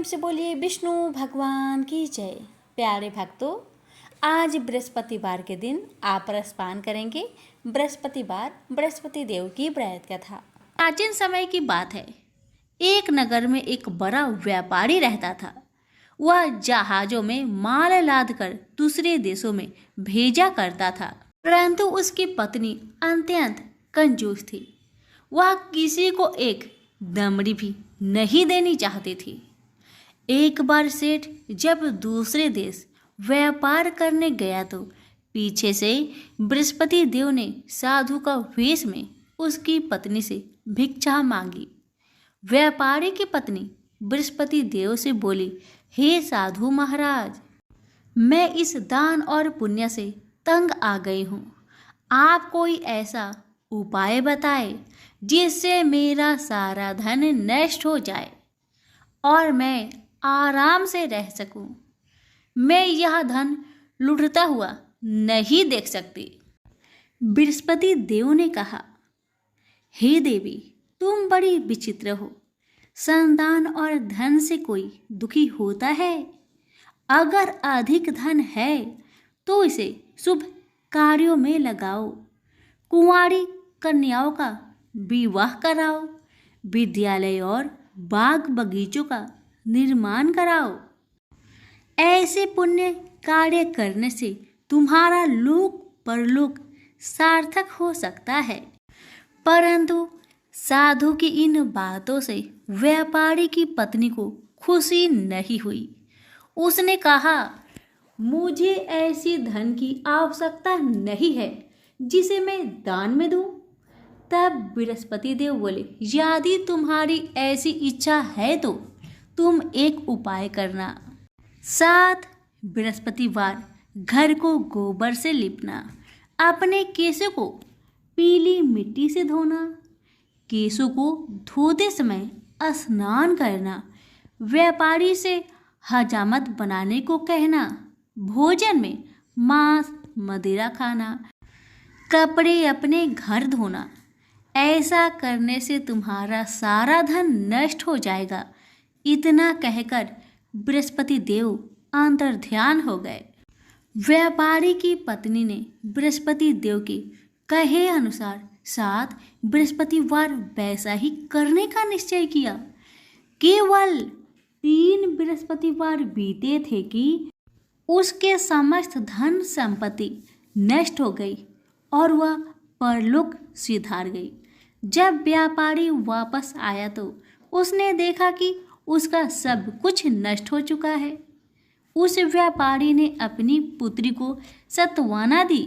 प्रेम से बोलिए विष्णु भगवान की जय। प्यारे भक्तों, आज बृहस्पतिवार के दिन आप रसपान करेंगे। बृहस्पतिवार बृहस्पति देव की व्रत कथा। प्राचीन समय की बात है। एक नगर में एक बड़ा व्यापारी रहता था। वह जहाजों में माल लाद कर दूसरे देशों में भेजा करता था, परंतु उसकी पत्नी अत्यंत कंजूस थी। वह किसी को एक दमड़ी भी नहीं देनी चाहती थी। एक बार सेठ जब दूसरे देश व्यापार करने गया तो पीछे से बृहस्पति देव ने साधु का वेश में उसकी पत्नी से भिक्षा मांगी। व्यापारी की पत्नी बृहस्पति देव से बोली, हे साधु महाराज, मैं इस दान और पुण्य से तंग आ गई हूँ। आप कोई ऐसा उपाय बताए जिससे मेरा सारा धन नष्ट हो जाए और मैं आराम से रह सकूं। मैं यह धन लुटता हुआ नहीं देख सकती। बृहस्पति देव ने कहा, हे देवी, तुम बड़ी विचित्र हो। संतान और धन से कोई दुखी होता है? अगर अधिक धन है तो इसे शुभ कार्यों में लगाओ। कुंवारी कन्याओं का विवाह कराओ। विद्यालय और बाग बगीचों का निर्माण कराओ। ऐसे पुण्य कार्य करने से तुम्हारा लोक परलोक सार्थक हो सकता है। परंतु साधु की इन बातों से व्यापारी की पत्नी को खुशी नहीं हुई। उसने कहा, मुझे ऐसी धन की आवश्यकता नहीं है जिसे मैं दान में दूं। तब बृहस्पति देव बोले, यदि तुम्हारी ऐसी इच्छा है तो तुम एक उपाय करना। 7 बृहस्पतिवार घर को गोबर से लिपना। अपने केशों को पीली मिट्टी से धोना। केशों को धोते समय स्नान करना। व्यापारी से हजामत बनाने को कहना। भोजन में मांस मदिरा खाना। कपड़े अपने घर धोना। ऐसा करने से तुम्हारा सारा धन नष्ट हो जाएगा। इतना कहकर बृहस्पति देव अंतर्ध्यान हो गए। व्यापारी की पत्नी ने बृहस्पति देव के कहे अनुसार 7 बृहस्पतिवार वैसा ही करने का निश्चय किया। केवल 3 बृहस्पतिवार बीते थे कि उसके समस्त धन संपत्ति नष्ट हो गई और वह परलोक सिधार गई। जब व्यापारी वापस आया तो उसने देखा कि उसका सब कुछ नष्ट हो चुका है। उस व्यापारी ने अपनी पुत्री को सत्वाना दी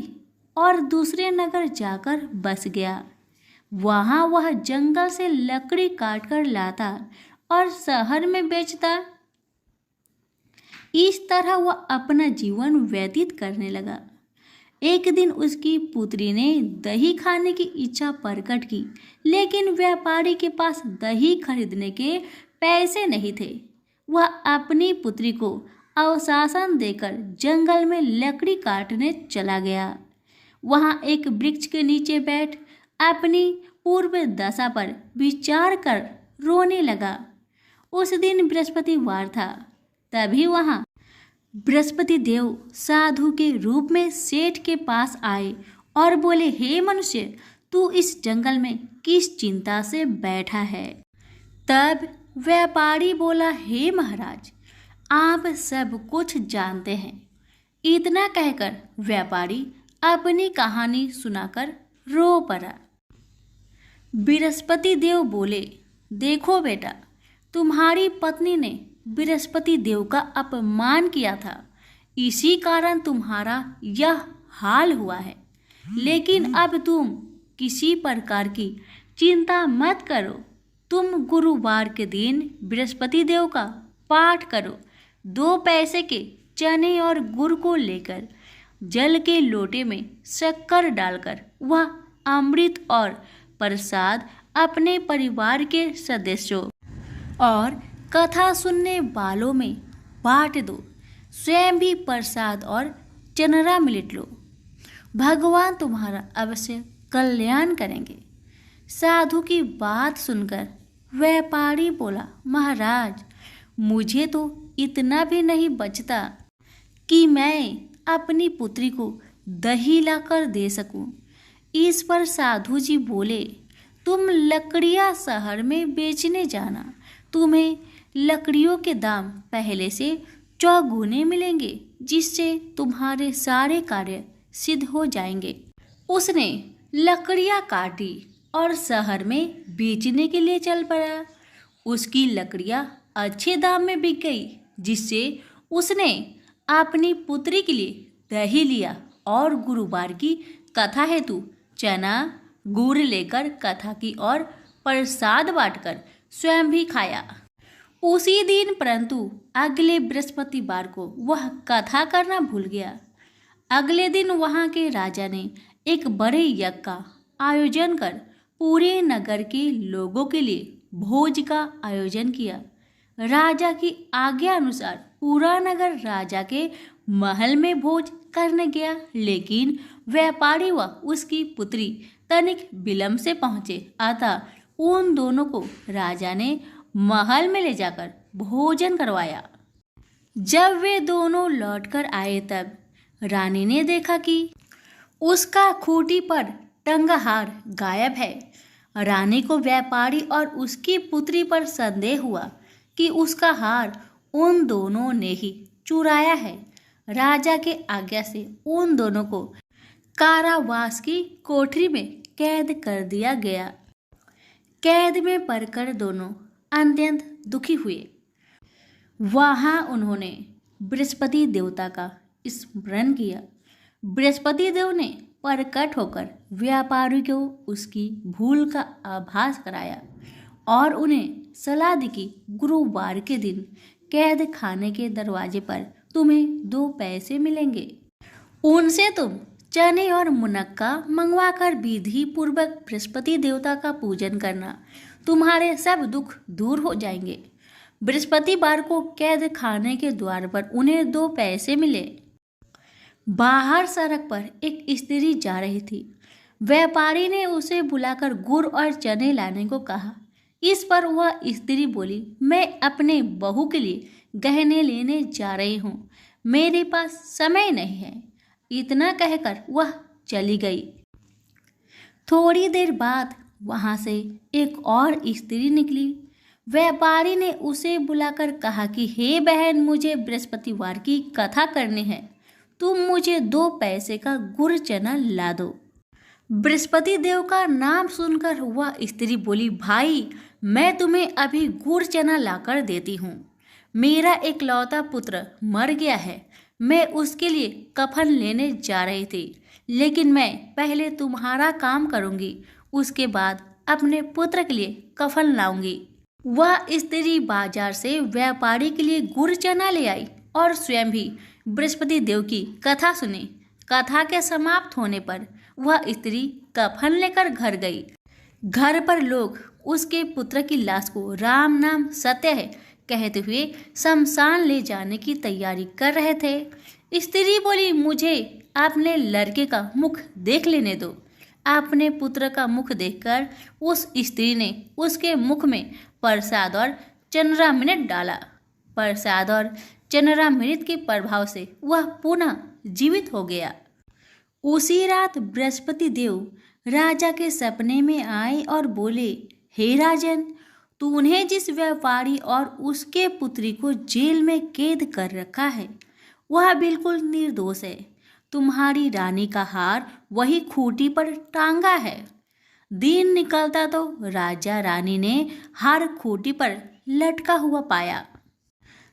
और दूसरे नगर जाकर बस गया। वहाँ वह जंगल से लकड़ी काट कर लाता और शहर में बेचता। इस तरह वह अपना जीवन व्यतीत करने लगा। एक दिन उसकी पुत्री ने दही खाने की इच्छा प्रकट की, लेकिन व्यापारी के पास दही खरीदने के पैसे नहीं थे। वह अपनी पुत्री को अवशासन देकर जंगल में लकड़ी काटने चला गया। वहाँ एक वृक्ष के नीचे बैठ अपनी पूर्व दशा पर विचार कर रोने लगा। उस दिन बृहस्पतिवार था। तभी वहाँ बृहस्पति देव साधु के रूप में सेठ के पास आए और बोले, हे मनुष्य, तू इस जंगल में किस चिंता से बैठा है? तब व्यापारी बोला, हे महाराज, आप सब कुछ जानते हैं। इतना कहकर व्यापारी अपनी कहानी सुनाकर रो पड़ा। बृहस्पति देव बोले, देखो बेटा, तुम्हारी पत्नी ने बृहस्पति देव का अपमान किया था, इसी कारण तुम्हारा यह हाल हुआ है। लेकिन अब तुम किसी प्रकार की चिंता मत करो। तुम गुरुवार के दिन बृहस्पति देव का पाठ करो। 2 पैसे के चने और गुड़ को लेकर जल के लोटे में शक्कर डालकर वह अमृत और प्रसाद अपने परिवार के सदस्यों और कथा सुनने वालों में बांट दो। स्वयं भी प्रसाद और चनरा मिलट लो। भगवान तुम्हारा अवश्य कल्याण करेंगे। साधु की बात सुनकर व्यापारी बोला, महाराज, मुझे तो इतना भी नहीं बचता कि मैं अपनी पुत्री को दही लाकर दे सकूं। इस पर साधु जी बोले, तुम लकड़ियां शहर में बेचने जाना, तुम्हें लकड़ियों के दाम पहले से चौगुने मिलेंगे, जिससे तुम्हारे सारे कार्य सिद्ध हो जाएंगे। उसने लकड़ियां काटी और शहर में बेचने के लिए चल पड़ा। उसकी लकड़ियां अच्छे दाम में बिक गई, जिससे उसने अपनी पुत्री के लिए दही लिया और गुरुवार की कथा हेतु चना गुड़ लेकर कथा की और प्रसाद बांटकर स्वयं भी खाया। उसी दिन परंतु अगले बृहस्पतिवार को वह कथा करना भूल गया। अगले दिन वहां के राजा ने एक बड़े यज्ञ का आयोजन कर पूरे नगर के लोगों के लिए भोज का आयोजन किया। राजा की आज्ञा अनुसार पूरा नगर राजा के महल में भोज करने गया, लेकिन व्यापारी व उसकी पुत्री तनिक विलंब से पहुंचे। अतः उन दोनों को राजा ने महल में ले जाकर भोजन करवाया। जब वे दोनों लौटकर आए तब रानी ने देखा कि उसका खूंटी पर टंगा हार गायब है। रानी को व्यापारी और उसकी पुत्री पर संदेह हुआ कि उसका हार उन दोनों ने ही चुराया है। राजा के आज्ञा से उन दोनों को कारावास की कोठरी में कैद कर दिया गया। कैद में पड़कर दोनों अत्यंत दुखी हुए। वहां उन्होंने बृहस्पति देवता का स्मरण किया। बृहस्पति देव ने प्रकट होकर व्यापारी को उसकी भूल का आभास कराया और उन्हें सलाह दी कि गुरुवार के दिन कैद खाने के दरवाजे पर तुम्हें 2 पैसे मिलेंगे। उनसे तुम चने और मुनक्का मंगवाकर विधि पूर्वक बृहस्पति देवता का पूजन करना, तुम्हारे सब दुख दूर हो जाएंगे। बृहस्पतिवार को कैद खाने के द्वार पर उन्हें 2 पैसे मिले। बाहर सड़क पर एक स्त्री जा रही थी। व्यापारी ने उसे बुलाकर गुड़ और चने लाने को कहा। इस पर वह स्त्री बोली, मैं अपने बहू के लिए गहने लेने जा रही हूँ, मेरे पास समय नहीं है। इतना कहकर वह चली गई। थोड़ी देर बाद वहां से एक और स्त्री निकली। व्यापारी ने उसे बुलाकर कहा कि हे बहन, मुझे बृहस्पतिवार की कथा करनी है, तुम मुझे 2 पैसे का गुड़ चना ला दो। बृहस्पति देव का नाम सुनकर वह स्त्री बोली, भाई मैं तुम्हें अभी गुड़ चना लाकर देती हूँ। मेरा इकलौता पुत्र मर गया है, मैं उसके लिए कफन लेने जा रही थी, लेकिन मैं पहले तुम्हारा काम करूँगी, उसके बाद अपने पुत्र के लिए कफन लाऊंगी। वह स्त्री बाजार से व्यापारी के लिए गुड़ चना ले आई और स्वयं भी बृहस्पति देव की कथा सुनी। कथा के समाप्त होने पर वह स्त्री कफन लेकर घर गई। घर पर लोग उसके पुत्र की लाश को राम नाम सत्य है कहते हुए शमशान ले जाने की तैयारी कर रहे थे। स्त्री बोली, मुझे अपने लड़के का मुख देख लेने दो। अपने पुत्र का मुख देखकर उस स्त्री ने उसके मुख में प्रसाद और चंद्रामृत डाला। प्रसाद और चंद्रामृत के प्रभाव से वह पुनः जीवित हो गया। उसी रात बृहस्पति देव राजा के सपने में आए और बोले, हे राजन, तूने जिस व्यापारी और उसके पुत्री को जेल में कैद कर रखा है वह बिल्कुल निर्दोष है। तुम्हारी रानी का हार वही खूंटी पर टांगा है। दिन निकलता तो राजा रानी ने हार खूंटी पर लटका हुआ पाया।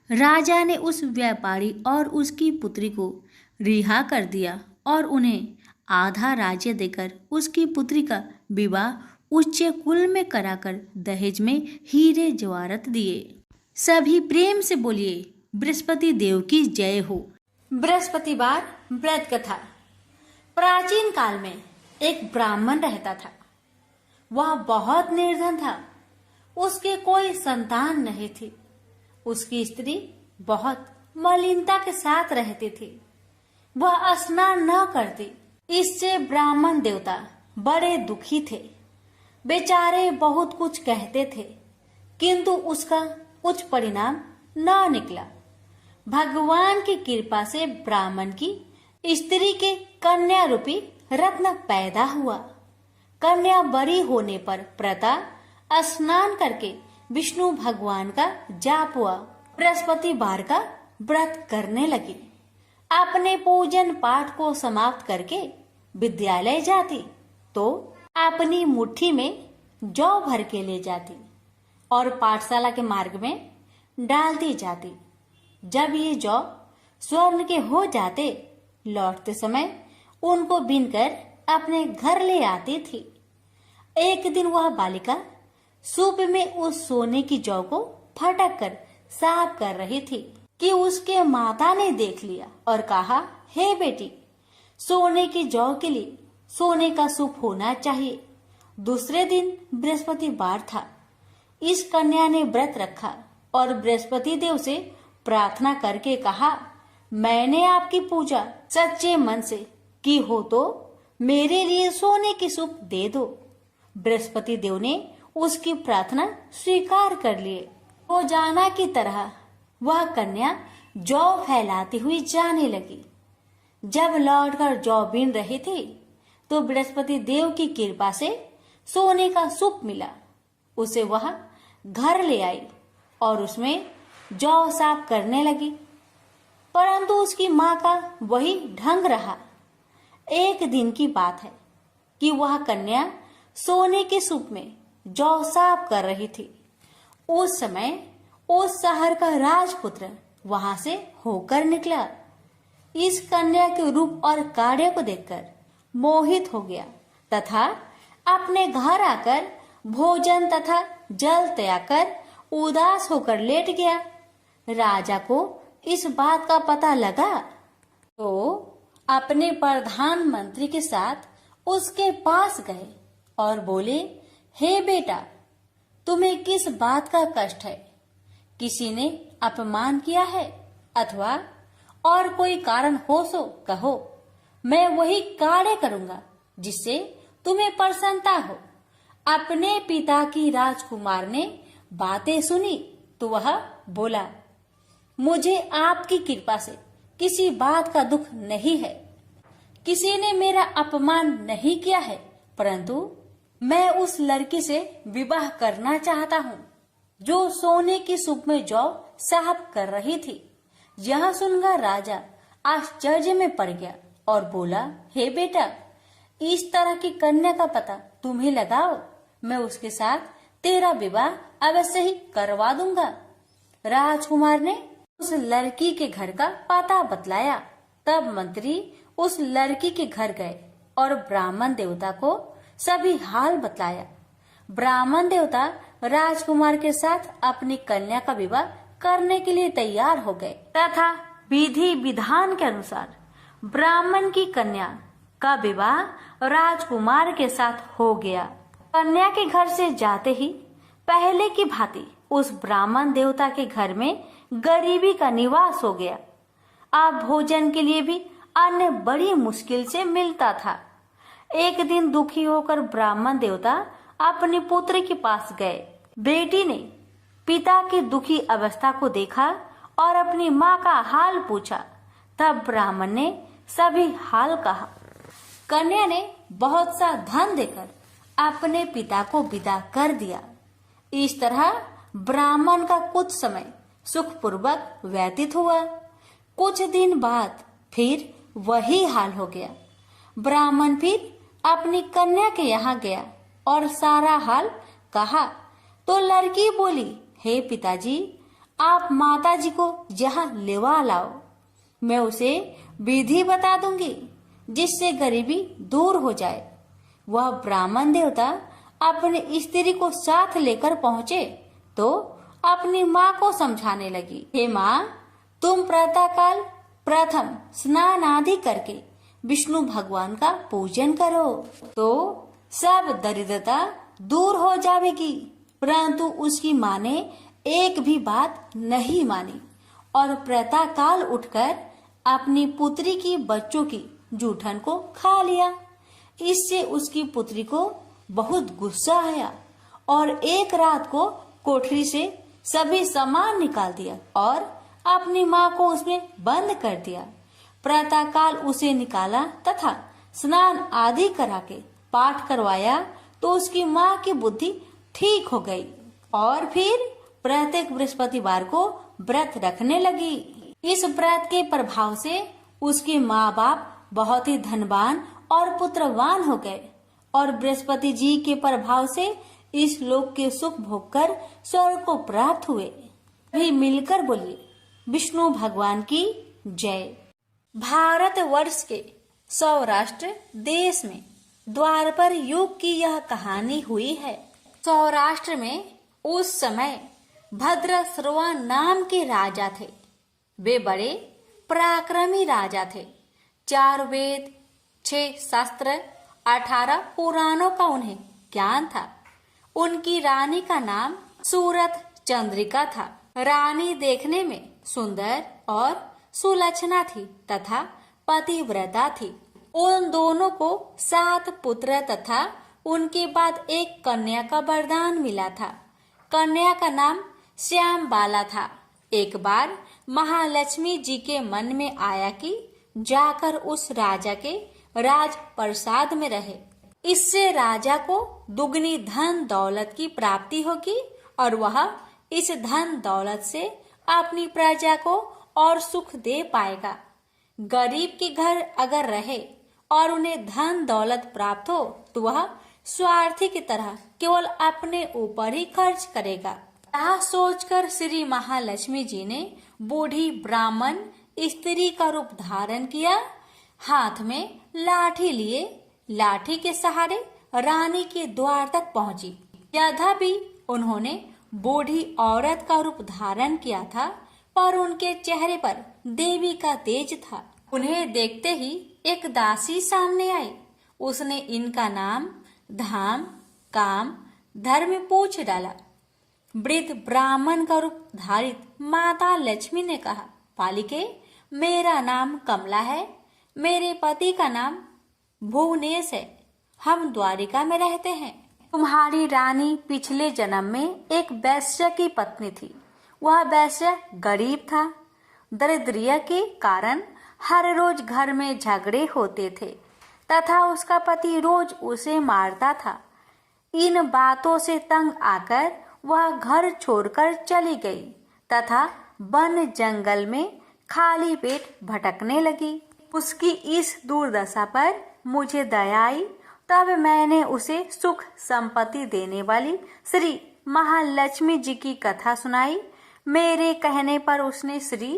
राजा ने उस व्यापारी और उसकी पुत्री को रिहा कर दिया और उन्हें आधा राज्य देकर उसकी पुत्री का विवाह उच्च कुल में कराकर दहेज में हीरे जवाहरात दिए। सभी प्रेम से बोलिए, बृहस्पति देव की जय हो। बृहस्पतिवार व्रत कथा। प्राचीन काल में एक ब्राह्मण रहता था। वह बहुत निर्धन था। उसके कोई संतान नहीं थी। उसकी स्त्री बहुत मलिनता के साथ रहती थी। वह स्नान न करती। इससे ब्राह्मण देवता बड़े दुखी थे। बेचारे बहुत कुछ कहते थे, किंतु उसका कुछ परिणाम न निकला। भगवान की कृपा से ब्राह्मण की स्त्री के कन्या रूपी रत्न पैदा हुआ। कन्या बड़ी होने पर प्रता स्नान करके विष्णु भगवान का जाप हुआ। बृहस्पतिवार का व्रत करने लगी। अपने पूजन पाठ को समाप्त करके विद्यालय जाती तो अपनी मुट्ठी में जौ भर के ले जाती और पाठशाला के मार्ग में डालती जाती। जब ये जौ स्वर्ण के हो जाते, लौटते समय उनको बीनकर अपने घर ले आती थी। एक दिन वह बालिका सूप में उस सोने की जौ को फटक कर साफ कर रही थी कि उसके माता ने देख लिया और कहा, हे बेटी, सोने की जौ के लिए सोने का सूप होना चाहिए। दूसरे दिन बृहस्पतिवार था। इस कन्या ने व्रत रखा और बृहस्पति देव से प्रार्थना करके कहा, मैंने आपकी पूजा सच्चे मन से की हो तो मेरे लिए सोने की सूप दे दो। बृहस्पति देव ने उसकी प्रार्थना स्वीकार कर लिए। रोजाना की तरह वह कन्या जौ फैलाती हुई जाने लगी। जब लौटकर जौ बीन रही थी तो बृहस्पति देव की कृपा से सोने का सूप मिला। उसे वह घर ले आई और उसमें जौ साफ करने लगी, परंतु उसकी माँ का वही ढंग रहा। एक दिन की बात है कि वह कन्या सोने के सूप में जौ साफ कर रही थी। उस समय उस शहर का राजपुत्र वहां से होकर निकला। इस कन्या के रूप और कार्य को देखकर मोहित हो गया तथा अपने घर आकर भोजन तथा जल त्याग कर उदास होकर लेट गया। राजा को इस बात का पता लगा तो अपने प्रधानमंत्री के साथ उसके पास गए और बोले, हे बेटा, तुम्हें किस बात का कष्ट है? किसी ने अपमान किया है अथवा और कोई कारण हो सो कहो, मैं वही कार्य करूंगा जिससे तुम्हें प्रसन्नता हो। अपने पिता की राजकुमार ने बातें सुनी तो वह बोला, मुझे आपकी कृपा से किसी बात का दुख नहीं है। किसी ने मेरा अपमान नहीं किया है, परंतु मैं उस लड़की से विवाह करना चाहता हूँ जो सोने की सूप में जौ साफ कर रही थी। यह सुनकर राजा आश्चर्य में पड़ गया और बोला, हे बेटा, इस तरह की कन्या का पता तुम्हें लगाओ, मैं उसके साथ तेरा विवाह अवश्य ही करवा दूंगा। राजकुमार ने उस लड़की के घर का पता बतलाया। तब मंत्री उस लड़की के घर गए और ब्राह्मण देवता को सभी हाल बतलाया। ब्राह्मण देवता राजकुमार के साथ अपनी कन्या का विवाह करने के लिए तैयार हो गए तथा विधि विधान के अनुसार ब्राह्मण की कन्या का विवाह राजकुमार के साथ हो गया। कन्या के घर से जाते ही पहले की भांति उस ब्राह्मण देवता के घर में गरीबी का निवास हो गया। अब भोजन के लिए भी अन्न बड़ी मुश्किल से मिलता था। एक दिन दुखी होकर ब्राह्मण देवता अपनी पुत्र के पास गए। बेटी ने पिता की दुखी अवस्था को देखा और अपनी माँ का हाल पूछा। तब ब्राह्मण ने सभी हाल कहा। कन्या ने बहुत सा धन देकर अपने पिता को विदा कर दिया। इस तरह ब्राह्मण का कुछ समय सुखपूर्वक व्यतीत हुआ। कुछ दिन बाद फिर वही हाल हो गया। ब्राह्मण फिर अपनी कन्या के यहाँ गया और सारा हाल कहा तो लड़की बोली, हे पिताजी, आप माताजी को यहाँ लेवा लाओ, मैं उसे विधि बता दूंगी जिससे गरीबी दूर हो जाए। वह ब्राह्मण देवता अपनी स्त्री को साथ लेकर पहुँचे तो अपनी माँ को समझाने लगी, हे माँ, तुम प्रातःकाल प्रथम स्नान आदि करके विष्णु भगवान का पूजन करो तो सब दरिद्रता दूर हो जाएगी। परंतु उसकी माँ ने एक भी बात नहीं मानी और प्रातःकाल उठकर अपनी पुत्री की बच्चों की जूठन को खा लिया। इससे उसकी पुत्री को बहुत गुस्सा आया और एक रात को कोठरी से सभी सामान निकाल दिया और अपनी माँ को उसमें बंद कर दिया। प्रातःकाल उसे निकाला तथा स्नान आदि करा के पाठ करवाया तो उसकी माँ की बुद्धि ठीक हो गई और फिर प्रत्येक बृहस्पतिवार को व्रत रखने लगी। इस व्रत के प्रभाव से उसके माँ बाप बहुत ही धनवान और पुत्रवान हो गए और बृहस्पति जी के प्रभाव से इस लोक के सुख भोग कर स्वर्ग को प्राप्त हुए। भी मिलकर बोलिए विष्णु भगवान की जय। भारत वर्ष के सौराष्ट्र देश में द्वापर युग की यह कहानी हुई है। सौराष्ट्र में उस समय भद्रश्रवा नाम के राजा थे। वे बड़े पराक्रमी राजा थे। 4 वेद, 6 शास्त्र, 18 पुराणों का उन्हें ज्ञान था। उनकी रानी का नाम सूरत चंद्रिका था। रानी देखने में सुंदर और सुलक्षणा थी तथा पतिव्रता थी। उन दोनों को 7 पुत्र तथा उनके बाद एक कन्या का वरदान मिला था। कन्या का नाम श्याम बाला था। एक बार महालक्ष्मी जी के मन में आया कि जाकर उस राजा के राज प्रसाद में रहे। इससे राजा को दुगनी धन दौलत की प्राप्ति होगी और वह इस धन दौलत से अपनी प्रजा को और सुख दे पाएगा। गरीब के घर अगर रहे और उन्हें धन दौलत प्राप्त हो तो वह स्वार्थी की तरह केवल अपने ऊपर ही खर्च करेगा। यह सोचकर श्री महालक्ष्मी जी ने बूढ़ी ब्राह्मण स्त्री का रूप धारण किया। हाथ में लाठी लिए लाठी के सहारे रानी के द्वार तक पहुंची। यद्यपि उन्होंने बूढ़ी औरत का रूप धारण किया था पर उनके चेहरे पर देवी का तेज था। उन्हें देखते ही एक दासी सामने आई। उसने इनका नाम, धाम, काम, धर्म पूछ डाला। वृद्ध ब्राह्मण का रूप धारित माता लक्ष्मी ने कहा, पालिके, मेरा नाम कमला है। मेरे पति का नाम भुवनेश है। हम द्वारिका में रहते हैं। तुम्हारी रानी पिछले जन्म में एक वैश्य की पत्नी थी। वह वैश्य गरीब था। दरिद्रिया के कारण हर रोज घर में झगड़े होते थे तथा उसका पति रोज उसे मारता था। इन बातों से तंग आकर वह घर छोड़कर चली गई तथा वन जंगल में खाली पेट भटकने लगी। उसकी इस दुर्दशा पर मुझे दया आई। तब मैंने उसे सुख संपत्ति देने वाली श्री महालक्ष्मी जी की कथा सुनाई। मेरे कहने पर उसने श्री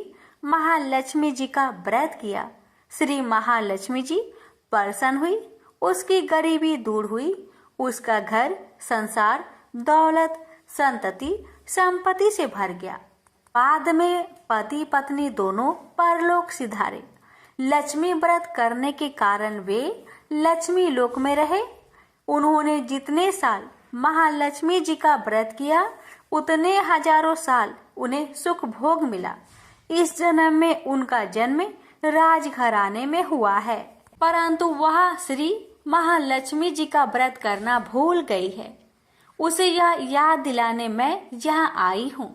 महालक्ष्मी जी का व्रत किया। श्री महालक्ष्मी जी प्रसन्न हुई। उसकी गरीबी दूर हुई। उसका घर संसार दौलत संतति संपत्ति से भर गया। बाद में पति पत्नी दोनों परलोक सिधारे। लक्ष्मी व्रत करने के कारण वे लक्ष्मी लोक में रहे। उन्होंने जितने साल महालक्ष्मी जी का व्रत किया उतने हजारों साल उन्हें सुख भोग मिला। इस जन्म में उनका जन्म राजघराने में हुआ है, परंतु वह श्री महालक्ष्मी जी का व्रत करना भूल गई है। उसे यह याद दिलाने मैं यहाँ आई हूँ।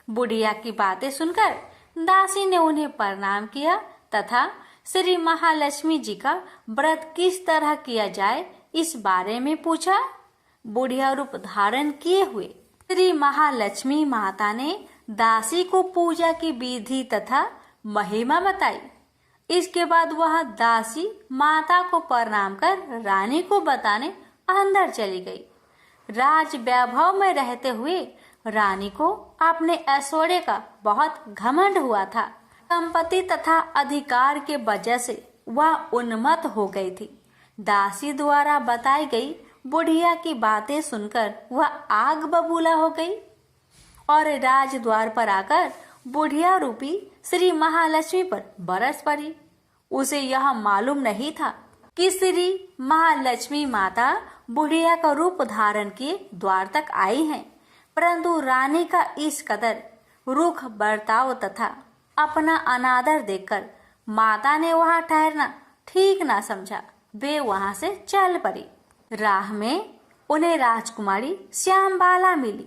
बुढ़िया की बातें सुनकर दासी ने उन्हें प्रणाम किया तथा श्री महालक्ष्मी जी का व्रत किस तरह किया जाए इस बारे में पूछा। बुढ़िया रूप धारण किए हुए श्री महालक्ष्मी माता ने दासी को पूजा की विधि तथा महिमा बताई। इसके बाद वह दासी माता को प्रणाम कर रानी को बताने अंदर चली गई। राज वैभव में रहते हुए रानी को अपने ऐश्वर्य का बहुत घमंड हुआ था। संपत्ति तथा अधिकार के वजह से वह उन्मत्त हो गई थी। दासी द्वारा बताई गई बुढ़िया की बातें सुनकर वह आग बबूला हो गई और राजद्वार पर आकर बुढ़िया रूपी श्री महालक्ष्मी पर बरस पड़ी। उसे यह मालूम नहीं था कि श्री महालक्ष्मी माता बुढ़िया का रूप धारण किए द्वार तक आई हैं, परंतु रानी का इस कदर रुख बर्ताव तथा अपना अनादर देखकर माता ने वहां ठहरना ठीक ना समझा। वे वहां से चल पड़ी। राह में उन्हें राजकुमारी श्यामबाला मिली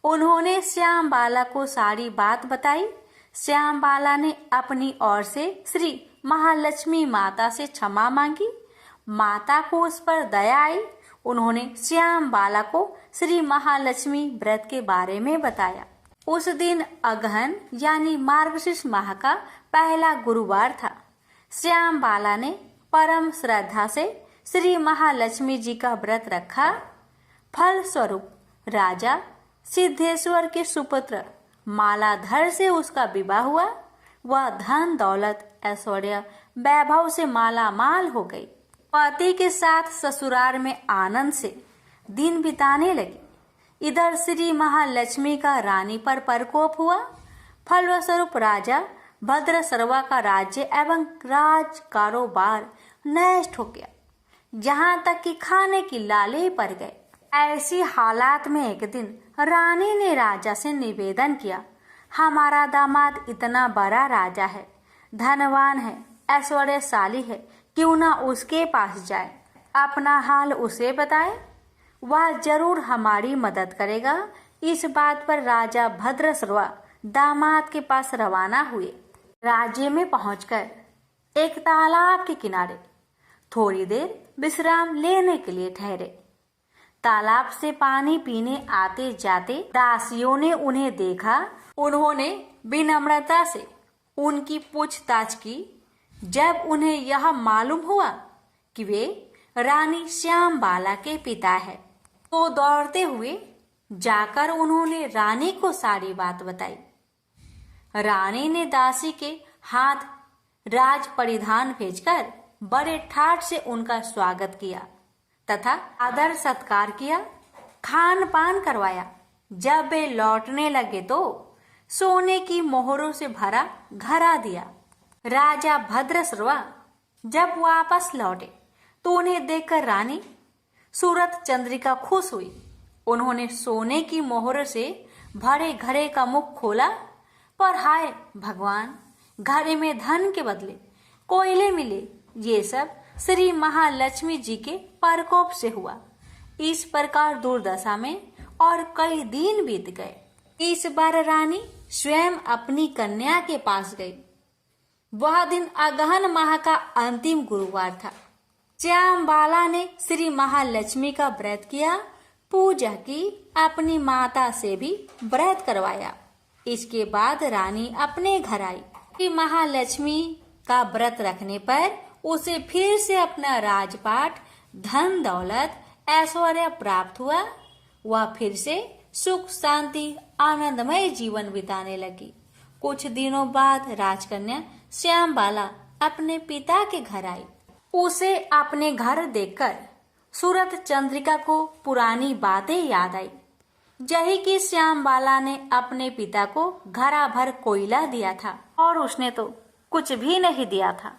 उन्होंने श्याम बाला को सारी बात बताई। श्याम बाला ने अपनी ओर से श्री महालक्ष्मी माता से क्षमा मांगी। माता को उस पर दया आई। उन्होंने श्याम बाला को श्री महालक्ष्मी व्रत के बारे में बताया। उस दिन अगहन यानी मार्गशीर्ष माह का पहला गुरुवार था। श्याम बाला ने परम श्रद्धा से श्री महालक्ष्मी जी का व्रत रखा। फल स्वरूप राजा सिद्धेश्वर के सुपुत्र मालाधर से उसका विवाह हुआ। वह धन दौलत ऐश्वर्य वैभव से माला माल हो गई। पति के साथ ससुराल में आनंद से दिन बिताने लगी। इधर श्री महालक्ष्मी का रानी पर प्रकोप हुआ। फलस्वरूप राजा भद्रसर्वा का राज्य एवं राज कारोबार नष्ट हो गया, जहाँ तक कि खाने की लाले पड़ गए। ऐसी हालात में एक दिन रानी ने राजा से निवेदन किया, हमारा दामाद इतना बड़ा राजा है, धनवान है, ऐश्वर्यशाली है, क्यों ना उसके पास जाए, अपना हाल उसे बताए, वह जरूर हमारी मदद करेगा। इस बात पर राजा भद्रसर्वा दामाद के पास रवाना हुए। राज्य में पहुंचकर एक तालाब के किनारे थोड़ी देर विश्राम लेने के लिए ठहरे। तालाब से पानी पीने आते जाते दासियों ने उन्हें देखा। उन्होंने विनम्रता से उनकी पूछताछ की। जब उन्हें यह मालूम हुआ कि वे रानी श्याम बाला के पिता है, तो दौड़ते हुए जाकर उन्होंने रानी को सारी बात बताई। रानी ने दासी के हाथ राज परिधान भेजकर बड़े ठाट से उनका स्वागत किया तथा आदर सत्कार किया, खान पान करवाया। जब वे लौटने लगे तो सोने की मोहरों से भरा घड़ा दिया। राजा भद्रसर्वा जब वापस लौटे तो उन्हें देखकर रानी सूरत चंद्रिका खुश हुई। उन्होंने सोने की मोहर से भरे घड़े का मुख खोला, पर हाय भगवान, घड़े में धन के बदले कोयले मिले। ये सब श्री महालक्ष्मी जी के प्रकोप से हुआ। इस प्रकार दुर्दशा में और कई दिन बीत गए। इस बार रानी स्वयं अपनी कन्या के पास गई। वह दिन अगहन माह का अंतिम गुरुवार था। श्याम बाला ने श्री महालक्ष्मी का व्रत किया, पूजा की, अपनी माता से भी व्रत करवाया। इसके बाद रानी अपने घर आई। श्री महालक्ष्मी का व्रत रखने पर उसे फिर से अपना राजपाट, धन दौलत, ऐश्वर्य प्राप्त हुआ। वह फिर से सुख शांति आनंदमय जीवन बिताने लगी। कुछ दिनों बाद राजकन्या श्याम बाला अपने पिता के घर आई। उसे अपने घर देखकर सूरत चंद्रिका को पुरानी बातें याद आई। यही कि श्याम बाला ने अपने पिता को घड़ा भर कोयला दिया था और उसने तो कुछ भी नहीं दिया था।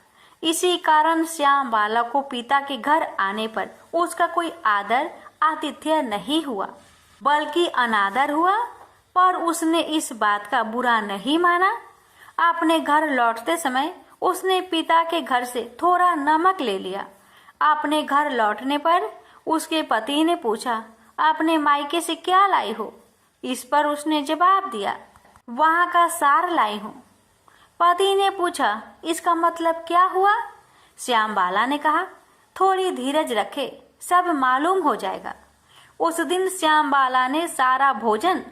इसी कारण श्याम बाला को पिता के घर आने पर उसका कोई आदर आतिथ्य नहीं हुआ, बल्कि अनादर हुआ। पर उसने इस बात का बुरा नहीं माना। अपने घर लौटते समय उसने पिता के घर से थोड़ा नमक ले लिया। अपने घर लौटने पर उसके पति ने पूछा, आपने मायके से क्या लाई हो? इस पर उसने जवाब दिया, वहाँ का सार लाई हूँ। पति ने पूछा, इसका मतलब क्या हुआ? श्याम बाला ने कहा, थोड़ी धीरज रखे, सब मालूम हो जाएगा। उस दिन श्याम बाला ने सारा भोजन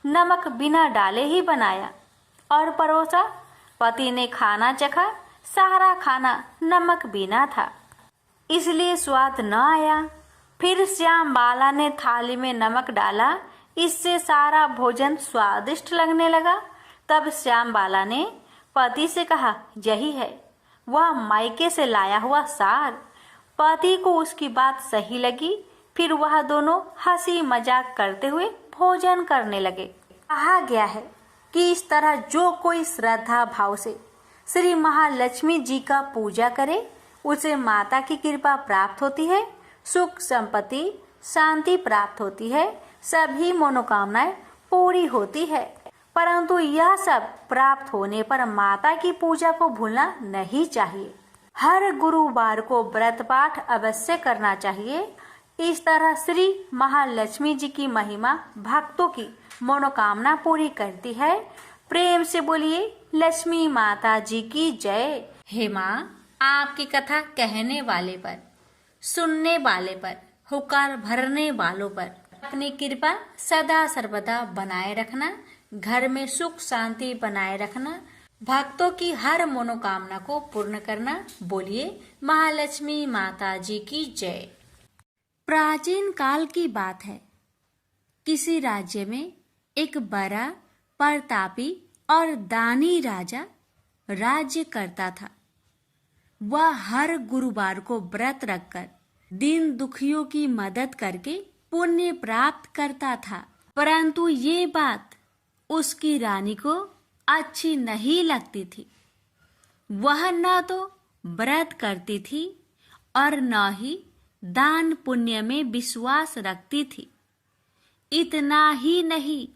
नमक बिना डाले ही बनाया और परोसा। पति ने खाना चखा, सारा खाना नमक बिना था, इसलिए स्वाद न आया। फिर श्याम बाला ने थाली में नमक डाला, इससे सारा भोजन स्वादिष्ट लगने लगा। तब श्याम बाला ने पति से कहा, यही है वह मायके से लाया हुआ सार। पति को उसकी बात सही लगी। फिर वह दोनों हंसी मजाक करते हुए भोजन करने लगे। कहा गया है कि इस तरह जो कोई श्रद्धा भाव से श्री महालक्ष्मी जी का पूजा करे, उसे माता की कृपा प्राप्त होती है, सुख संपत्ति शांति प्राप्त होती है, सभी मनोकामनाएं पूरी होती है। परंतु यह सब प्राप्त होने पर माता की पूजा को भूलना नहीं चाहिए। हर गुरुवार को व्रत पाठ अवश्य करना चाहिए। इस तरह श्री महालक्ष्मी जी की महिमा भक्तों की मनोकामना पूरी करती है। प्रेम से बोलिए लक्ष्मी माता जी की जय। हे माँ, आपकी कथा कहने वाले पर, सुनने वाले पर, हुक्कार भरने वालों पर अपनी कृपा सदा सर्वदा बनाए रखना, घर में सुख शांति बनाए रखना, भक्तों की हर मनोकामना को पूर्ण करना। बोलिए महालक्ष्मी माता जी की जय। प्राचीन काल की बात है। किसी राज्य में एक बड़ा प्रतापी और दानी राजा राज्य करता था। वह हर गुरुवार को व्रत रखकर दीन दुखियों की मदद करके पुण्य प्राप्त करता था। परंतु ये बात उसकी रानी को अच्छी नहीं लगती थी। वह न तो व्रत करती थी और न ही दान पुण्य में विश्वास रखती थी। इतना ही नहीं,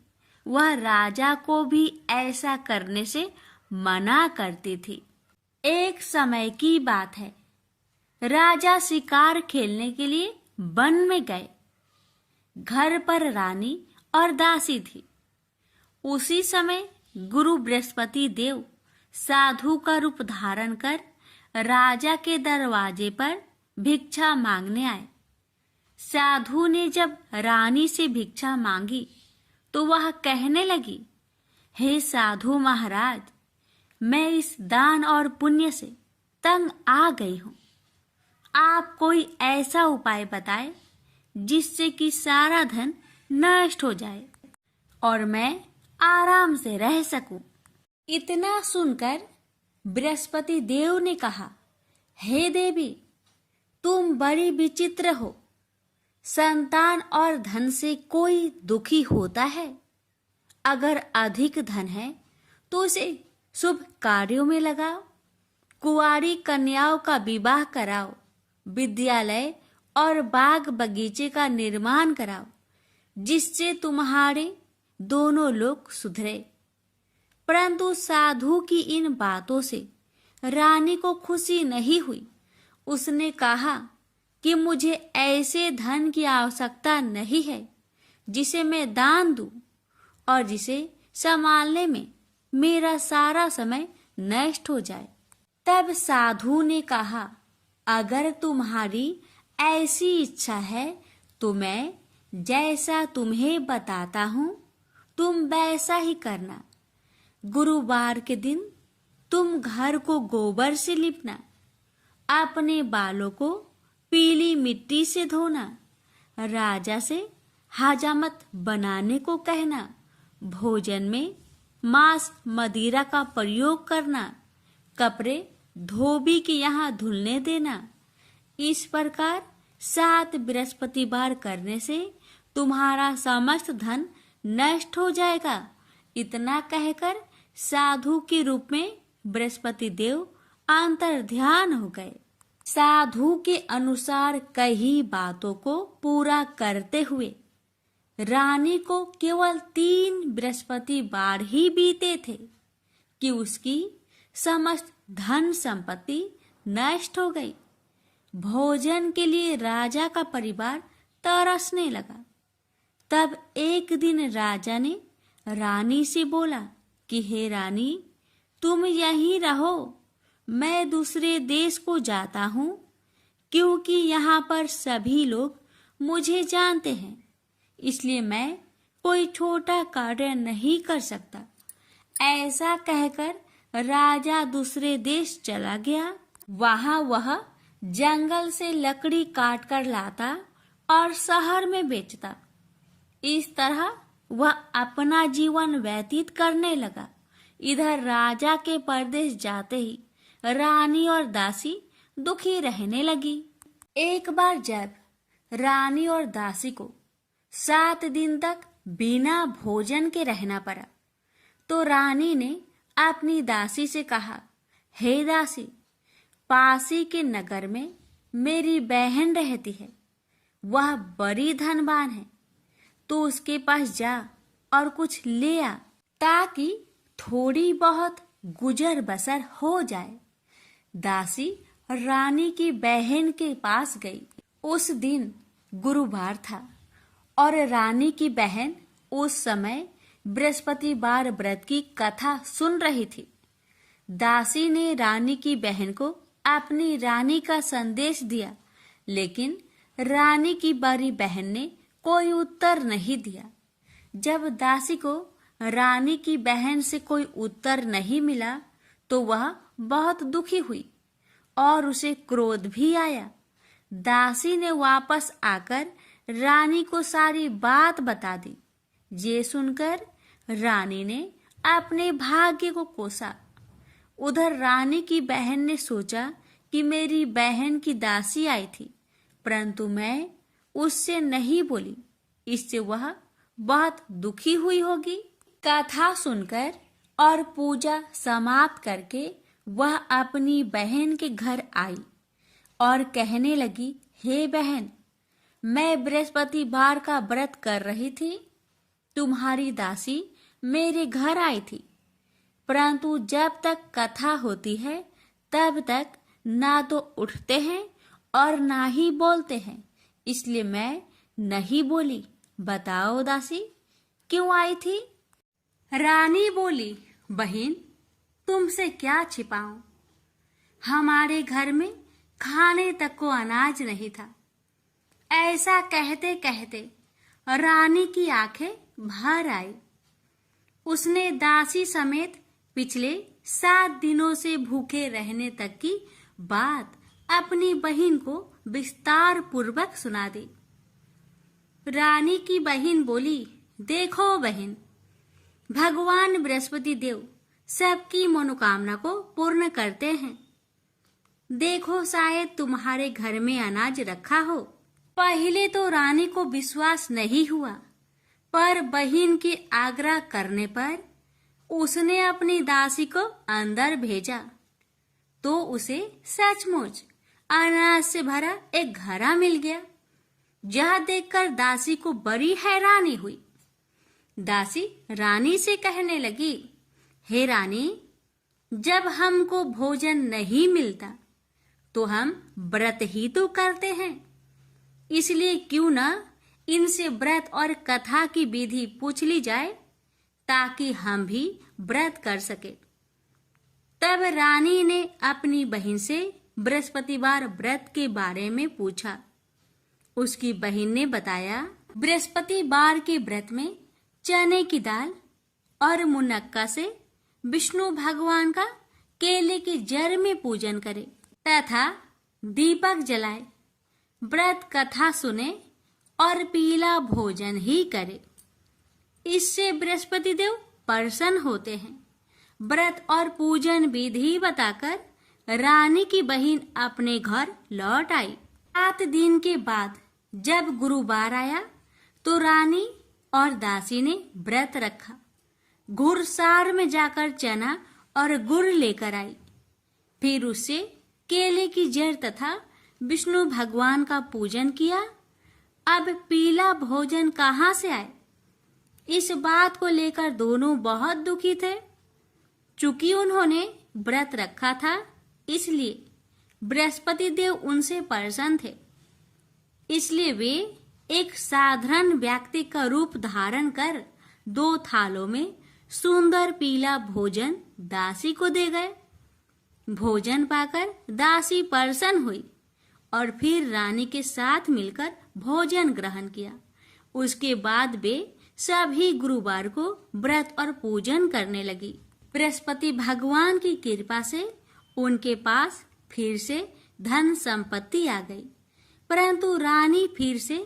वह राजा को भी ऐसा करने से मना करती थी। एक समय की बात है। राजा शिकार खेलने के लिए वन में गए। घर पर रानी और दासी थी। उसी समय गुरु बृहस्पति देव साधु का रूप धारण कर राजा के दरवाजे पर भिक्षा मांगने आए। साधु ने जब रानी से भिक्षा मांगी तो वह कहने लगी, हे साधु महाराज, मैं इस दान और पुण्य से तंग आ गई हूँ। आप कोई ऐसा उपाय बताएं जिससे कि सारा धन नष्ट हो जाए और मैं आराम से रह सकूं। इतना सुनकर बृहस्पति देव ने कहा, हे देवी, तुम बड़ी विचित्र हो। संतान और धन से कोई दुखी होता है। अगर अधिक धन है तो उसे शुभ कार्यों में लगाओ, कुंवारी कन्याओं का विवाह कराओ, विद्यालय और बाग बगीचे का निर्माण कराओ, जिससे तुम्हारे दोनों लोग सुधरे। परंतु साधु की इन बातों से रानी को खुशी नहीं हुई। उसने कहा कि मुझे ऐसे धन की आवश्यकता नहीं है जिसे मैं दान दूं और जिसे संभालने में मेरा सारा समय नष्ट हो जाए। तब साधु ने कहा, अगर तुम्हारी ऐसी इच्छा है तो मैं जैसा तुम्हें बताता हूँ तुम वैसा ही करना। गुरुवार के दिन तुम घर को गोबर से लिपना, अपने बालों को पीली मिट्टी से धोना, राजा से हजामत बनाने को कहना, भोजन में मांस मदिरा का प्रयोग करना, कपड़े धोबी के यहाँ धुलने देना। इस प्रकार 7 बृहस्पतिवार करने से तुम्हारा समस्त धन नष्ट हो जाएगा। इतना कहकर साधु के रूप में बृहस्पति देव अंतर ध्यान हो गए। साधु के अनुसार कई बातों को पूरा करते हुए रानी को केवल 3 बृहस्पतिवार ही बीते थे कि उसकी समस्त धन संपत्ति नष्ट हो गई। भोजन के लिए राजा का परिवार तरसने लगा। तब एक दिन राजा ने रानी से बोला कि हे रानी, तुम यहीं रहो, मैं दूसरे देश को जाता हूँ, क्योंकि यहाँ पर सभी लोग मुझे जानते हैं, इसलिए मैं कोई छोटा कार्य नहीं कर सकता। ऐसा कहकर राजा दूसरे देश चला गया। वहाँ वह जंगल से लकड़ी काट कर लाता और शहर में बेचता। इस तरह वह अपना जीवन व्यतीत करने लगा। इधर राजा के परदेश जाते ही रानी और दासी दुखी रहने लगी। एक बार जब रानी और दासी को 7 दिन तक बिना भोजन के रहना पड़ा, तो रानी ने अपनी दासी से कहा, हे दासी, पासी के नगर में मेरी बहन रहती है, वह बड़ी धनवान है, तो उसके पास जा और कुछ ले आ, ताकि थोड़ी बहुत गुजर बसर हो जाए। दासी रानी की बहन के पास गई। उस दिन गुरुवार था और रानी की बहन उस समय बृहस्पतिवार व्रत की कथा सुन रही थी। दासी ने रानी की बहन को अपनी रानी का संदेश दिया, लेकिन रानी की बड़ी बहन ने कोई उत्तर नहीं दिया। जब दासी को रानी की बहन से कोई उत्तर नहीं मिला तो वह बहुत दुखी हुई और उसे क्रोध भी आया। दासी ने वापस आकर रानी को सारी बात बता दी। ये सुनकर रानी ने अपने भाग्य को कोसा। उधर रानी की बहन ने सोचा कि मेरी बहन की दासी आई थी, परंतु मैं उससे नहीं बोली, इससे वह बहुत दुखी हुई होगी। कथा सुनकर और पूजा समाप्त करके वह अपनी बहन के घर आई और कहने लगी, हे बहन, मैं बृहस्पतिवार का व्रत कर रही थी। तुम्हारी दासी मेरे घर आई थी, परंतु जब तक कथा होती है तब तक ना तो उठते हैं और ना ही बोलते हैं, इसलिए मैं नहीं बोली। बताओ दासी, क्यों आई थी? रानी बोली, बहन, तुमसे क्या छिपाऊं? हमारे घर में खाने तक को अनाज नहीं था। ऐसा कहते कहते रानी की आंखें भर आई। उसने दासी समेत पिछले 7 दिनों से भूखे रहने तक की बात अपनी बहन को विस्तार पूर्वक सुना दी। रानी की बहन बोली, देखो बहन, भगवान बृहस्पति देव सबकी मनोकामना को पूर्ण करते हैं। देखो, शायद तुम्हारे घर में अनाज रखा हो। पहले तो रानी को विश्वास नहीं हुआ, पर बहन के आग्रह करने पर उसने अपनी दासी को अंदर भेजा तो उसे सचमुच अनाज से भरा एक घड़ा मिल गया। यह देखकर दासी को बड़ी हैरानी हुई। दासी रानी से कहने लगी, हे रानी, जब हमको भोजन नहीं मिलता तो हम व्रत ही तो करते हैं, इसलिए क्यों न इनसे व्रत और कथा की विधि पूछ ली जाए ताकि हम भी व्रत कर सके। तब रानी ने अपनी बहन से बृहस्पतिवार व्रत के बारे में पूछा। उसकी बहन ने बताया, बृहस्पतिवार के व्रत में चने की दाल और मुनक्का से विष्णु भगवान का केले के जड़ में पूजन करे तथा दीपक जलाए, व्रत कथा सुने और पीला भोजन ही करे। इससे बृहस्पति देव प्रसन्न होते हैं। व्रत और पूजन विधि बताकर रानी की बहन अपने घर लौट आई। 7 दिन के बाद जब गुरुवार आया तो रानी और दासी ने व्रत रखा। घुड़सार में जाकर चना और गुड़ लेकर आई। फिर उससे केले की जड़ तथा विष्णु भगवान का पूजन किया। अब पीला भोजन कहाँ से आए? इस बात को लेकर दोनों बहुत दुखी थे। चूंकि उन्होंने व्रत रखा था, इसलिए बृहस्पति देव उनसे प्रसन्न थे। इसलिए वे एक साधारण व्यक्ति का रूप धारण कर 2 थालों में सुंदर पीला भोजन दासी को दे गए। भोजन पाकर दासी प्रसन्न हुई और फिर रानी के साथ मिलकर भोजन ग्रहण किया। उसके बाद वे सभी गुरुवार को व्रत और पूजन करने लगी। बृहस्पति भगवान की कृपा से उनके पास फिर से धन संपत्ति आ गई, परंतु रानी फिर से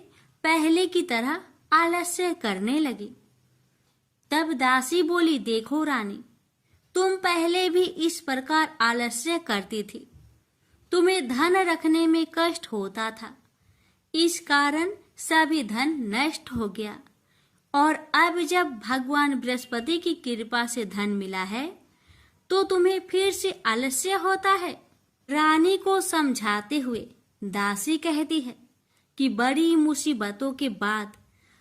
पहले की तरह आलस्य करने लगी। तब दासी बोली, देखो रानी, तुम पहले भी इस प्रकार आलस्य करती थी। तुम्हें धन रखने में कष्ट होता था, इस कारण सभी धन नष्ट हो गया, और अब जब भगवान बृहस्पति की कृपा से धन मिला है तो तुम्हें फिर से आलस्य होता है। रानी को समझाते हुए दासी कहती है कि बड़ी मुसीबतों के बाद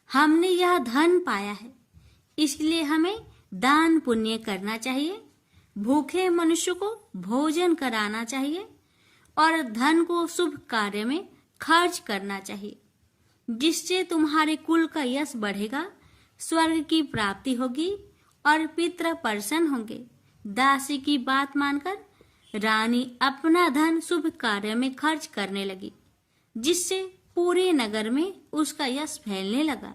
हमने यह धन पाया है, इसलिए हमें दान पुण्य करना चाहिए, भूखे मनुष्य को भोजन कराना चाहिए और धन को शुभ कार्य में खर्च करना चाहिए, जिससे तुम्हारे कुल का यश बढ़ेगा स्वर्ग की प्राप्ति होगी और पितृ प्रसन्न होंगे। दासी की बात मानकर रानी अपना धन शुभ कार्य में खर्च करने लगी, जिससे पूरे नगर में उसका यश फैलने लगा।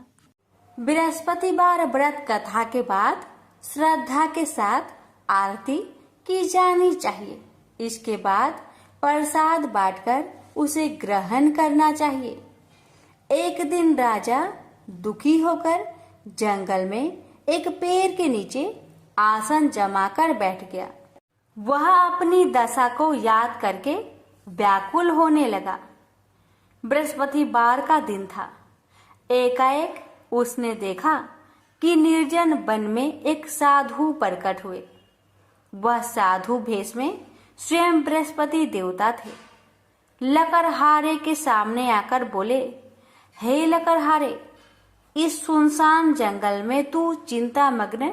बृहस्पतिवार व्रत कथा के बाद श्रद्धा के साथ आरती की जानी चाहिए। इसके बाद प्रसाद बांटकर उसे ग्रहण करना चाहिए। एक दिन राजा दुखी होकर जंगल में एक पेड़ के नीचे आसन जमाकर बैठ गया। वह अपनी दशा को याद करके व्याकुल होने लगा। बृहस्पतिवार का दिन था। एकाएक उसने देखा कि निर्जन वन में एक साधु प्रकट हुए। वह साधु भेष में स्वयं बृहस्पति देवता थे। लकड़हारे के सामने आकर बोले, हे लकड़हारे, इस सुनसान जंगल में तू चिंता मग्न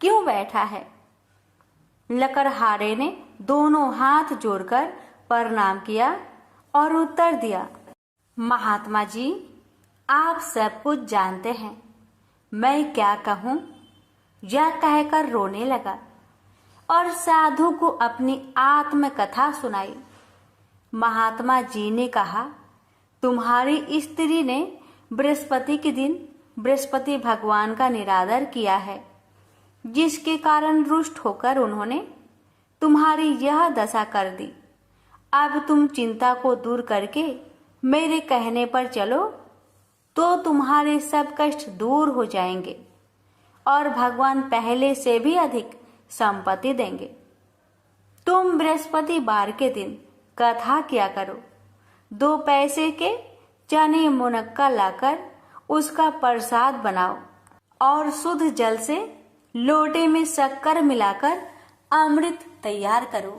क्यों बैठा है? लकड़हारे ने दोनों हाथ जोड़कर प्रणाम किया और उत्तर दिया, महात्मा जी, आप सब कुछ जानते हैं, मैं क्या कहूँ? यह कहकर रोने लगा और साधु को अपनी आत्मकथा सुनाई। महात्मा जी ने कहा, तुम्हारी स्त्री ने बृहस्पति के दिन बृहस्पति भगवान का निरादर किया है, जिसके कारण रुष्ट होकर उन्होंने तुम्हारी यह दशा कर दी। अब तुम चिंता को दूर करके मेरे कहने पर चलो तो तुम्हारे सब कष्ट दूर हो जाएंगे और भगवान पहले से भी अधिक संपत्ति देंगे। तुम बृहस्पतिवार के दिन कथा किया करो। 2 पैसे के चने मुनक्का लाकर उसका प्रसाद बनाओ और शुद्ध जल से लोटे में शक्कर मिलाकर अमृत तैयार करो।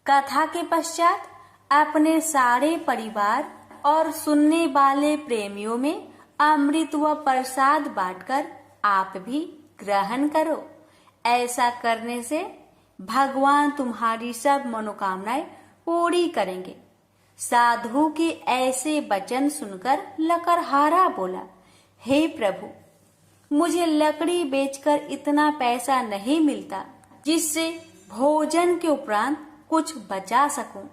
कथा के पश्चात अपने सारे परिवार और सुनने वाले प्रेमियों में अमृत व प्रसाद बांटकर आप भी ग्रहण करो। ऐसा करने से भगवान तुम्हारी सब मनोकामनाएं पूरी करेंगे। साधु के ऐसे वचन सुनकर लकड़हारा बोला, हे प्रभु, मुझे लकड़ी बेचकर इतना पैसा नहीं मिलता जिससे भोजन के उपरांत कुछ बचा सकूं।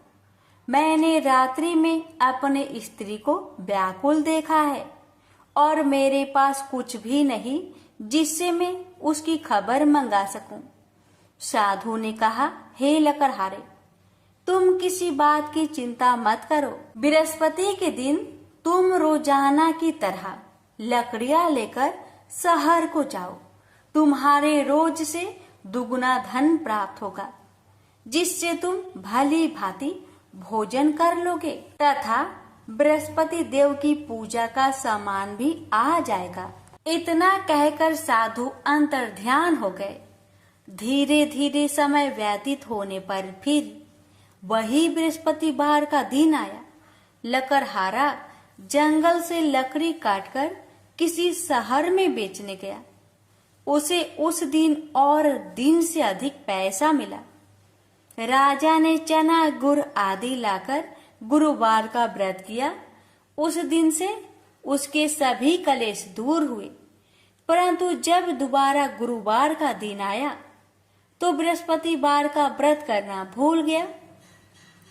मैंने रात्रि में अपने स्त्री को व्याकुल देखा है और मेरे पास कुछ भी नहीं जिससे मैं उसकी खबर मंगा सकूं। साधु ने कहा, हे लकड़हारे, तुम किसी बात की चिंता मत करो। बृहस्पति के दिन तुम रोजाना की तरह लकड़ियां लेकर शहर को जाओ। तुम्हारे रोज से दुगुना धन प्राप्त होगा, जिससे तुम भली भांति भोजन कर लोगे तथा बृहस्पति देव की पूजा का सामान भी आ जाएगा। इतना कहकर साधु अंतर्ध्यान हो गए। धीरे धीरे समय व्यतीत होने पर फिर वही बृहस्पतिवार का दिन आया। लकड़हारा जंगल से लकड़ी काटकर किसी शहर में बेचने गया। उसे उस दिन और दिन से अधिक पैसा मिला। राजा ने चना गुड़ आदि लाकर गुरुवार का व्रत किया। उस दिन से उसके सभी कलेश दूर हुए। परंतु जब दोबारा गुरुवार का दिन आया तो बृहस्पतिवार का व्रत करना भूल गया।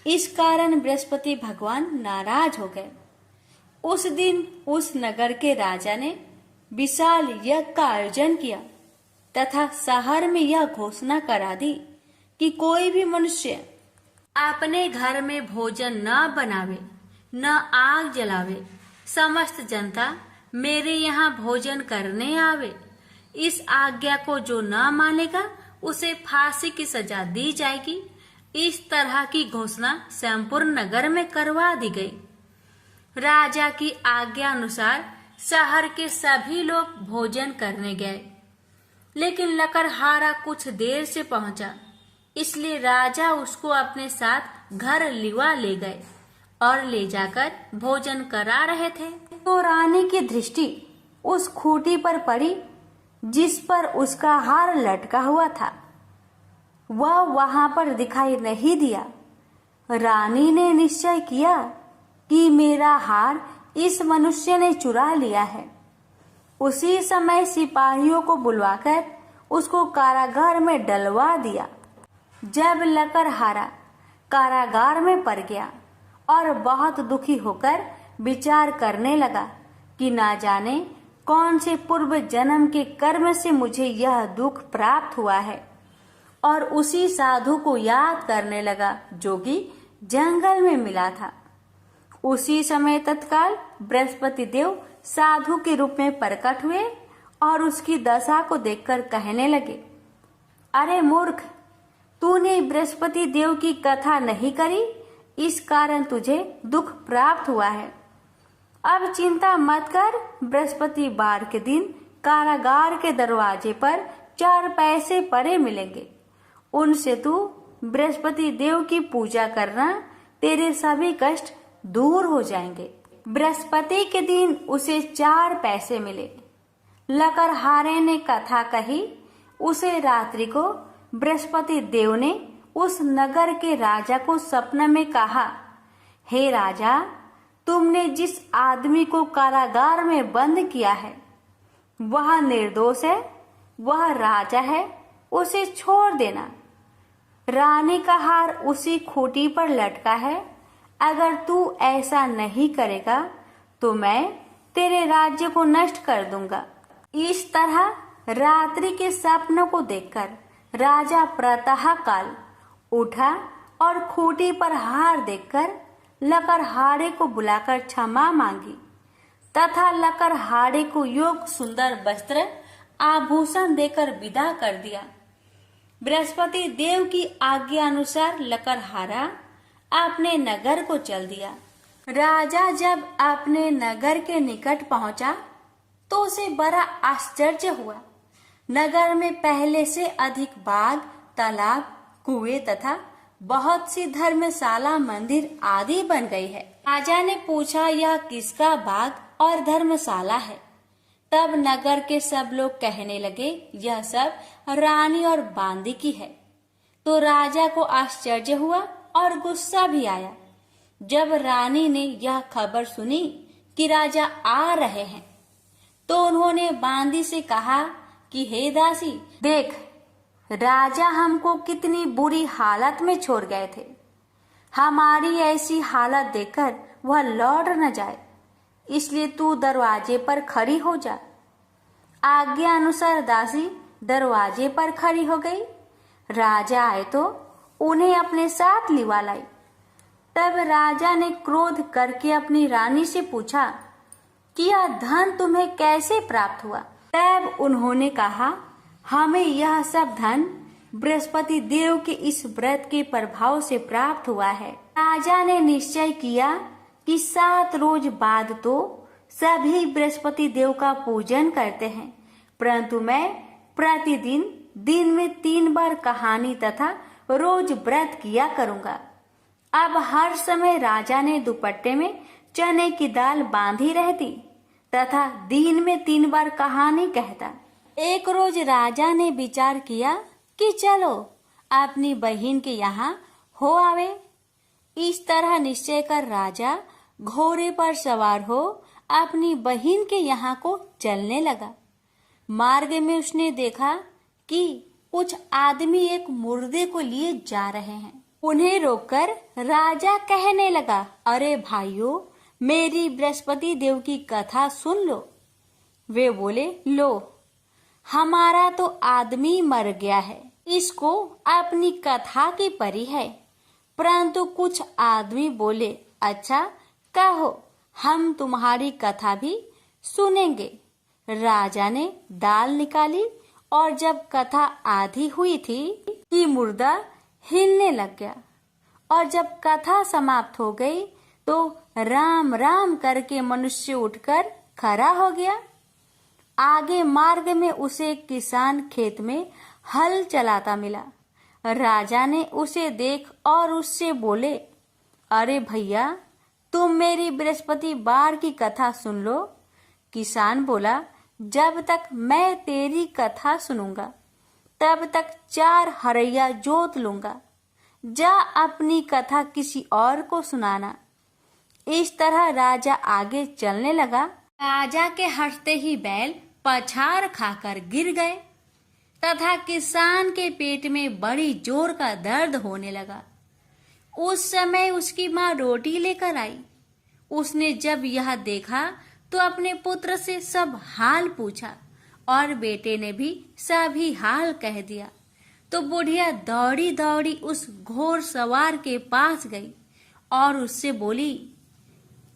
इस कारण बृहस्पति भगवान नाराज हो गए। उस दिन उस नगर के राजा ने विशाल यज्ञ का आयोजन किया तथा शहर में यह घोषणा करा दी कि कोई भी मनुष्य अपने घर में भोजन न बनावे, न आग जलावे। समस्त जनता मेरे यहाँ भोजन करने आवे। इस आज्ञा को जो न मानेगा उसे फांसी की सजा दी जाएगी। इस तरह की घोषणा संपूर्ण नगर में करवा दी गई। राजा की आज्ञा अनुसार शहर के सभी लोग भोजन करने गए, लेकिन लकड़हारा कुछ देर से पहुंचा, इसलिए राजा उसको अपने साथ घर लिवा ले गए और ले जाकर भोजन करा रहे थे तो रानी की दृष्टि उस खूंटी पर पड़ी जिस पर उसका हार लटका हुआ था। वह वहां पर दिखाई नहीं दिया। रानी ने निश्चय किया कि मेरा हार इस मनुष्य ने चुरा लिया है। उसी समय सिपाहियों को बुलवाकर उसको कारागार में डलवा दिया। जब लकड़हारा कारागार में पड़ गया और बहुत दुखी होकर विचार करने लगा कि ना जाने कौन से पूर्व जन्म के कर्म से मुझे यह दुख प्राप्त हुआ है, और उसी साधु को याद करने लगा जो कि जंगल में मिला था। उसी समय तत्काल बृहस्पति देव साधु के रूप में प्रकट हुए और उसकी दशा को देखकर कहने लगे, अरे मूर्ख, तूने बृहस्पति देव की कथा नहीं करी, इस कारण तुझे दुख प्राप्त हुआ है। अब चिंता मत कर, बृहस्पतिवार के दिन कारागार के दरवाजे पर 4 पैसे पड़े मिलेंगे, उनसे तू बृहस्पति देव की पूजा करना, तेरे सभी कष्ट दूर हो जाएंगे। बृहस्पति के दिन उसे 4 पैसे मिले। लकड़हारे ने कथा कही। उसे रात्रि को बृहस्पति देव ने उस नगर के राजा को सपने में कहा, हे राजा, तुमने जिस आदमी को कारागार में बंद किया है वह निर्दोष है, वह राजा है, उसे छोड़ देना। रानी का हार उसी खूंटी पर लटका है, अगर तू ऐसा नहीं करेगा तो मैं तेरे राज्य को नष्ट कर दूंगा। इस तरह रात्रि के सपनों को देखकर राजा प्रातः काल उठा और खूंटी पर हार देखकर लकड़हारे को बुलाकर क्षमा मांगी तथा लकड़हारे को योग सुंदर वस्त्र आभूषण देकर विदा कर दिया। बृहस्पति देव की आज्ञा अनुसार लकड़हारा अपने नगर को चल दिया। राजा जब अपने नगर के निकट पहुंचा तो उसे बड़ा आश्चर्य हुआ। नगर में पहले से अधिक बाग, तालाब, कुएं तथा बहुत सी धर्मशाला, मंदिर आदि बन गई है। राजा ने पूछा, यह किसका बाग और धर्मशाला है? तब नगर के सब लोग कहने लगे, यह सब रानी और बांदी की है। तो राजा को आश्चर्य हुआ और गुस्सा भी आया। जब रानी ने यह खबर सुनी कि राजा आ रहे हैं तो उन्होंने बांदी से कहा कि हे दासी, देख, राजा हमको कितनी बुरी हालत में छोड़ गए थे। हमारी ऐसी हालत देखकर वह लौट न जाए, इसलिए तू दरवाजे पर खड़ी हो जा। आज्ञा अनुसार दासी दरवाजे पर खड़ी हो गई। राजा आए तो उन्हें अपने साथ लिवा लाई। तब राजा ने क्रोध करके अपनी रानी से पूछा कि यह धन तुम्हें कैसे प्राप्त हुआ? तब उन्होंने कहा, हमें यह सब धन बृहस्पति देव के इस व्रत के प्रभाव से प्राप्त हुआ है। राजा ने निश्चय किया कि 7 रोज बाद तो सभी बृहस्पति देव का पूजन करते हैं, परंतु मैं प्रतिदिन दिन में 3 बार कहानी तथा रोज व्रत किया करूंगा। अब हर समय राजा ने दुपट्टे में चने की दाल बांधी रहती तथा दिन में 3 बार कहानी कहता। एक रोज राजा ने विचार किया कि चलो अपनी बहन के यहाँ हो आवे। इस तरह निश्चय कर राजा घोड़े पर सवार हो अपनी बहन के यहाँ को चलने लगा। मार्ग में उसने देखा कि कुछ आदमी एक मुर्दे को लिए जा रहे हैं। उन्हें रोककर राजा कहने लगा, अरे भाइयों, मेरी बृहस्पति देव की कथा सुन लो। वे बोले, लो, हमारा तो आदमी मर गया है, इसको अपनी कथा की परी है। परंतु कुछ आदमी बोले, अच्छा कहो, हम तुम्हारी कथा भी सुनेंगे। राजा ने दाल निकाली और जब कथा आधी हुई थी कि मुर्दा हिलने लग गया, और जब कथा समाप्त हो गई तो राम राम करके मनुष्य उठकर खड़ा हो गया। आगे मार्ग में उसे एक किसान खेत में हल चलाता मिला। राजा ने उसे देख और उससे बोले, अरे भैया, तुम मेरी बृहस्पतिवार की कथा सुन लो। किसान बोला, जब तक मैं तेरी कथा सुनूंगा तब तक 4 हरैया जोत लूंगा। जा अपनी कथा किसी और को सुनाना। इस तरह राजा आगे चलने लगा। राजा के हंसते ही बैल पछाड़ खाकर गिर गए तथा किसान के पेट में बड़ी जोर का दर्द होने लगा। उस समय उसकी माँ रोटी लेकर आई। उसने जब यह देखा तो अपने पुत्र से सब हाल पूछा और बेटे ने भी सभी हाल कह दिया। तो बुढ़िया दौड़ी दौड़ी उस घोड़ सवार के पास गई और उससे बोली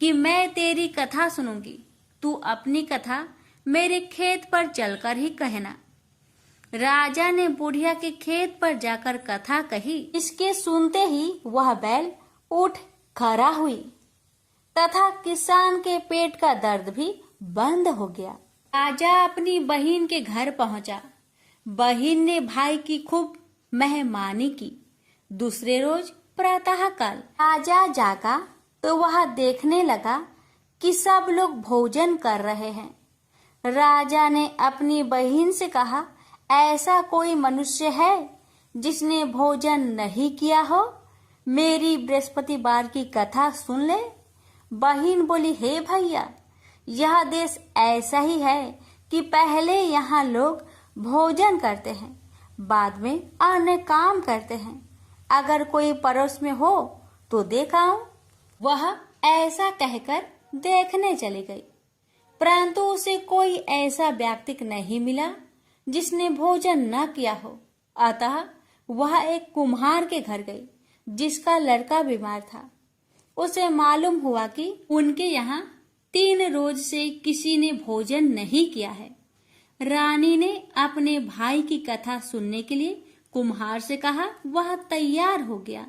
कि मैं तेरी कथा सुनूंगी, तू अपनी कथा मेरे खेत पर चलकर ही कहना। राजा ने बुढ़िया के खेत पर जाकर कथा कही। इसके सुनते ही वह बैल उठ खड़ा हुई तथा किसान के पेट का दर्द भी बंद हो गया। राजा अपनी बहन के घर पहुंचा। बहन ने भाई की खूब मेहमानी की। दूसरे रोज प्रातःकाल राजा जागा तो वह देखने लगा कि सब लोग भोजन कर रहे हैं। राजा ने अपनी बहन से कहा, ऐसा कोई मनुष्य है जिसने भोजन नहीं किया हो? मेरी बृहस्पतिवार की कथा सुन ले। बहन बोली, हे भैया, यह देश ऐसा ही है कि पहले यहाँ लोग भोजन करते हैं, बाद में अन्य काम करते हैं। अगर कोई पड़ोस में हो तो देख आऊं। वह ऐसा कहकर देखने चली गई, परंतु उसे कोई ऐसा व्यक्ति नहीं मिला जिसने भोजन न किया हो। अतः वह एक कुम्हार के घर गई जिसका लड़का बीमार था। उसे मालूम हुआ कि उनके यहाँ 3 रोज से किसी ने भोजन नहीं किया है। रानी ने अपने भाई की कथा सुनने के लिए कुम्हार से कहा। वह तैयार हो गया।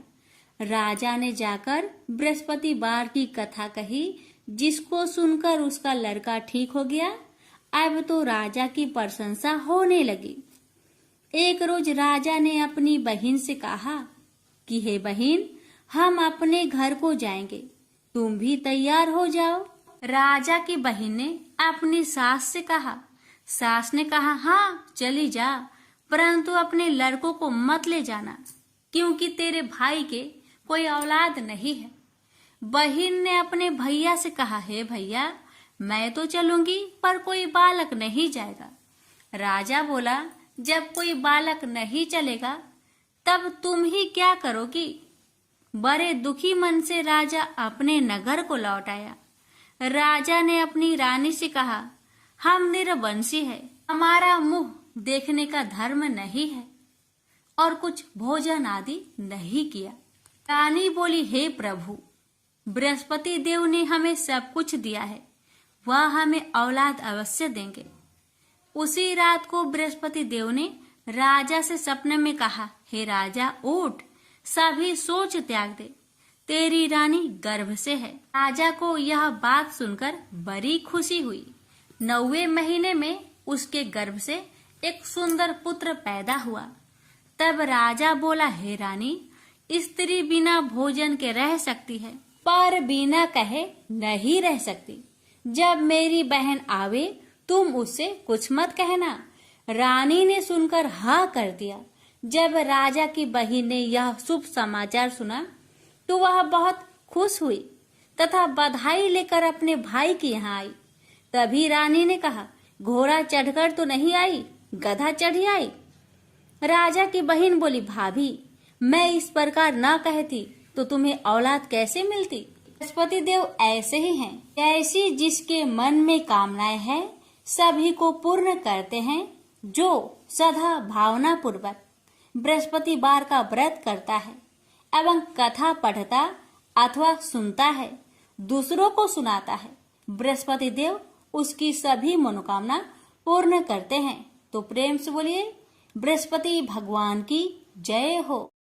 राजा ने जाकर बृहस्पतिवार की कथा कही, जिसको सुनकर उसका लड़का ठीक हो गया। अब तो राजा की प्रशंसा होने लगी। एक रोज राजा ने अपनी बहन से कहा कि हे बहन, हम अपने घर को जाएंगे, तुम भी तैयार हो जाओ। राजा की बहन ने अपनी सास से कहा। सास ने कहा, हाँ चली जा, परंतु अपने लड़कों को मत ले जाना, क्योंकि तेरे भाई के कोई औलाद नहीं है। बहन ने अपने भैया से कहा, हे भैया, मैं तो चलूंगी पर कोई बालक नहीं जाएगा। राजा बोला, जब कोई बालक नहीं चलेगा तब तुम ही क्या करोगी? बड़े दुखी मन से राजा अपने नगर को लौट आया। राजा ने अपनी रानी से कहा, हम निरवंशी है, हमारा मुंह देखने का धर्म नहीं है और कुछ भोजन आदि नहीं किया। रानी बोली, हे प्रभु, बृहस्पति देव ने हमें सब कुछ दिया है, वह हमें औलाद अवश्य देंगे। उसी रात को बृहस्पति देव ने राजा से सपने में कहा, हे राजा, उठ, सभी सोच त्याग दे, तेरी रानी गर्भ से है। राजा को यह बात सुनकर बड़ी खुशी हुई। 9वें महीने में उसके गर्भ से एक सुंदर पुत्र पैदा हुआ। तब राजा बोला, हे रानी, स्त्री बिना भोजन के रह सकती है, पर बिना कहे नहीं रह सकती। जब मेरी बहन आवे तुम उससे कुछ मत कहना। रानी ने सुनकर हाँ कर दिया। जब राजा की बहन ने यह शुभ समाचार सुना तो वह बहुत खुश हुई तथा बधाई लेकर अपने भाई के यहाँ आई। तभी रानी ने कहा, घोड़ा चढ़कर तो नहीं आई, गधा चढ़ी आई। राजा की बहन बोली, भाभी, मैं इस प्रकार न कहती तो तुम्हें औलाद कैसे मिलती? बृहस्पति देव ऐसे ही हैं, ऐसी जिसके मन में कामनाएं हैं सभी को पूर्ण करते हैं। जो सदा भावना पूर्वक बृहस्पतिवार का व्रत करता है एवं कथा पढ़ता अथवा सुनता है, दूसरों को सुनाता है, बृहस्पति देव उसकी सभी मनोकामना पूर्ण करते हैं। तो प्रेम से बोलिए, बृहस्पति भगवान की जय हो।